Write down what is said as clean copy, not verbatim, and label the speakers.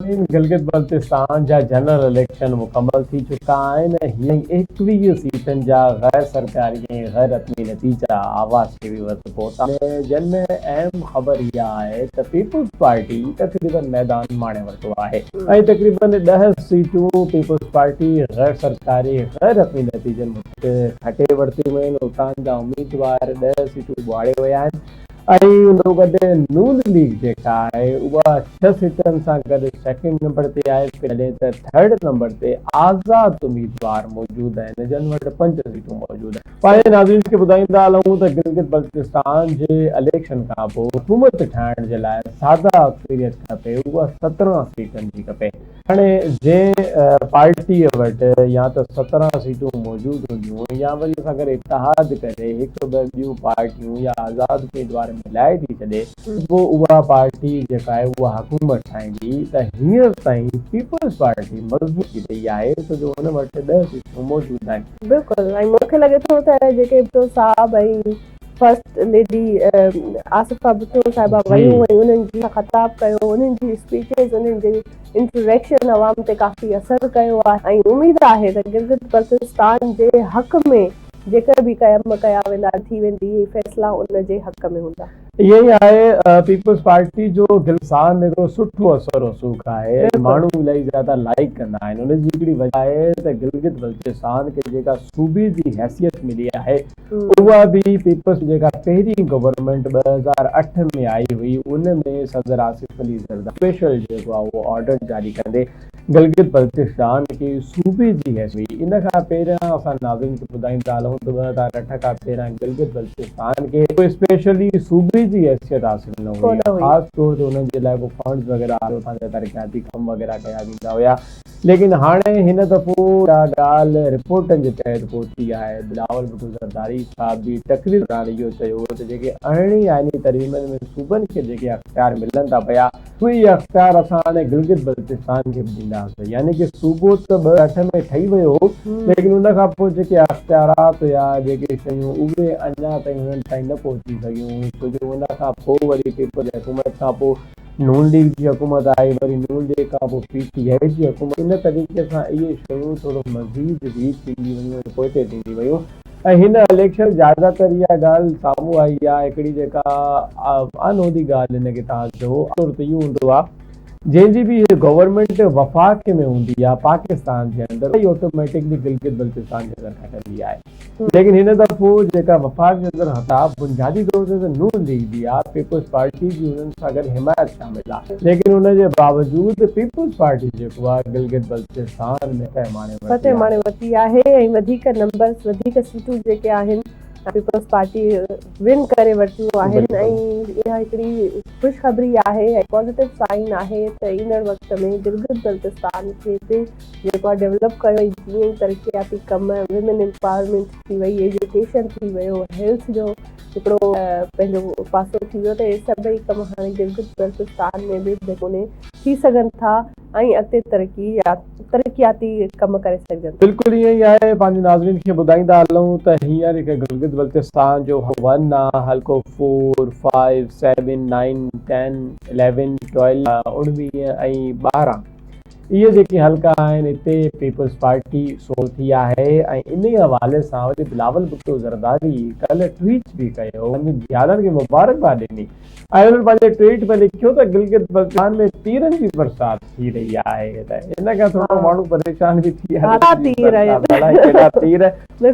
Speaker 1: गिलगित बल्तिस्तान जा general election मुकम्मल थी चुका आहिनि। हीअं 21 सीटनि जा गैर सरकारी ऐं गैर रस्मी नतीजा आवाज़ खे बि वरितो पहुता, जिन में अहम ख़बर इहा आहे त पीपल्स पार्टी तक़रीबन मैदान माणे वरितो आहे ऐं तक़रीबन 10 सीटूं पीपल्स पार्टी गैर सरकारी गैर रस्मी नतीजनि खटे वरितियूं आहिनि। उतां जा उम्मीदवार 10 सीटूं ॿुहारे विया आहिनि ऐं उन गॾु नून लीग जेका आहे उहा 6 सीटनि सां गॾु सेकेंड नंबर ते आहे, जॾहिं त थर्ड नंबर ते आज़ाद उम्मीदवार मौजूदु आहिनि, जिन वटि 5 सीटूं मौजूदु आहिनि। पंहिंजे नाज़रीन खे ॿुधाईंदा हलूं त गिलगित बल्तिस्तान जे इलेक्शन खां पोइ हुकूमत ठाहिण जे लाइ सादा अक्सरियत खपे, उहा 17 सीटनि जी खपे। हाणे जंहिं पार्टीअ वटि या त 17 सीटूं मौजूदु हूंदियूं या वरी असां अगरि इतिहाद करे हिकु ॿ ॿियूं पार्टियूं या आज़ाद उम्मीदवार मिलाए थी छॾे पोइ उहा पार्टी जेका आहे उहा हुकूमत ठाहींदी। त हींअर ताईं पीपल्स पार्टी मज़बूत थी रही आहे छो जो हुन वटि 10 सीटूं मौजूदु आहिनि।
Speaker 2: बिल्कुलु, ऐं मूंखे लॻे थो त जेके भुट्टो साहब ऐं फर्स्ट लेडी आसिफा भुट्टो साहिबा वयूं ऐं उन्हनि जी ख़िताब कयो, उन्हनि जी स्पीचिस, उन्हनि जी इंटरेक्शन अवाम ते काफ़ी असरु कयो आहे ऐं उमेदु आहे त गिलगित बल्तिस्तान जे हक़ में जेकर बि कम कया वेंदा थी वेंदी फ़ैसिला उन जे हक़ में हूंदा।
Speaker 1: इहो ई आहे पीपल्स पार्टी जो गिलसान एॾो सुठो असर रसूख आहे, माण्हू इलाही ज़्यादा लाइक कंदा आहिनि। उनजी हिकिड़ी वजह आहे त गिलगित बल्तिस्तान खे जेका सूबे जी हैसियत मिली आहे उहा बि पीपल्स जेका पहिरीं गवर्नमेंट 2008 में आई हुई उन में सदर आसिफ अली ज़रदारी स्पेशल जेको आहे उहो ऑर्डर जारी कंदे गिलगित बल्तिस्तान खे सूबे जी हैसियत हुई। इन खां पहिरियां असां नाज़रीन खे ॿुधाईंदा हलूं त 2008 खां पहिरियां गिलगित बल्तिस्तान खे स्पेशली सूबे जी हैसियत हासिल न हुई, ख़ासि तौर ते हुननि जे लाइ को फंड्स वग़ैरह पंहिंजा तरक़ियाती कम वग़ैरह कया वेंदा हुया। लेकिन हाणे हिन दफ़ो ॻाल्हि रिपोर्टनि जे तहत पहुती आहे। बिलावल भुट्टो ज़रदारी साहिब बि तक़रीर दौरान इहो चयो त जेके अरिड़हीं आइनी तरमीमनि में सूबनि खे जेके अख़्तियार मिलनि था पिया उहे अख़्तियार असां हाणे गिलगित बल्तिस्तान खे ॾींदासीं। यानी कि सूबो त 2008 में ठही वियो हो, लेकिन उन खां पोइ जेके अख़्तियारात हुया जेके शयूं उहे अञा ताईं हुननि ताईं न पहुची सघियूं छो जो उन खां पोइ वरी पीपल्स हुकूमत खां पोइ नून लीग जी हुकूमत आई, वरी नून लीग खां पोइ PTI जी हुकूमत। इन तरीक़े सां इहे शयूं थोरो मज़ीद वीक थींदी वयूं, पोइते थींदी वयूं ऐं हिन इलेक्शन ज़्यादातर इहा ॻाल्हि साम्हूं आई आहे। हिकिड़ी जेका अनहोदी ॻाल्हि हिनखे तव्हां चयो तौर ते इहो हूंदो आहे जंहिंजी बि गवर्नमेंट वफ़ाक़ में हूंदी आहे पाकिस्तान जे अंदरि ऑटोमेटिकली गिलगित बल्तिस्तान जे अंदरि खटंदी आहे। लेकिन हिन दफ़ो जेका वफ़ाक़ जे अंदरि हथा बुनियादी तौर ते त नून लीग जी आहे, पीपल्स पार्टी जी हुननि सां गॾु हिमायत शामिल आहे, लेकिन हुनजे बावजूदि पीपल्स पार्टी जेको आहे गिलगित बल्तिस्तान में फतह माणे
Speaker 2: वरिती आहे ऐं वधीक नंबर्स वधीक सीटूं जेके आहिनि पीपल्स पार्टी विन करे वरितियूं आहिनि ऐं इहा हिकिड़ी ख़ुशख़बरी आहे ऐं पॉज़िटिव साइन आहे त ईंदड़ वक़्त में गिलगित बल्तिस्तान खे बि जेको आहे डेवलप कयो ऐं जीअं तरक़ियाती कम विमेन एम्पावरमेंट थी वई, एजुकेशन थी वियो, हेल्थ जो हिकिड़ो पंहिंजो पासो थी वियो, त इहे सभई कम हाणे गिलगित बल्तिस्तान में बि नमूने थी सघनि था ऐं अॻिते तरक़ियाती कम करे सघजनि।
Speaker 1: बिल्कुलु ईअं ई आहे। पंहिंजे नाज़रीन खे ॿुधाईंदा हलूं त हींअर हिकु गिलगित बल्तिस्तान जो 1 आहे, हल्को 4, 5, 7, 9, 10, 11, 12, 19 ऐं 12 इहे जेके हल्का आहिनि हिते पीपल्स पार्टी सोल थी आहे ऐं इन हवाले सां वरी बिलावल भुट्टो ज़रदारी कल्ह ट्वीट बि कयो, पंहिंजे ज़ालनि खे मुबारकबाद ॾिनी ऐं उन्हनि पंहिंजे ट्वीट में लिखियो त गिलगित बल्तिस्तान में तीरनि जी बरसाति थी रही आहे। त इन खां थोरो माण्हू परेशान बि थी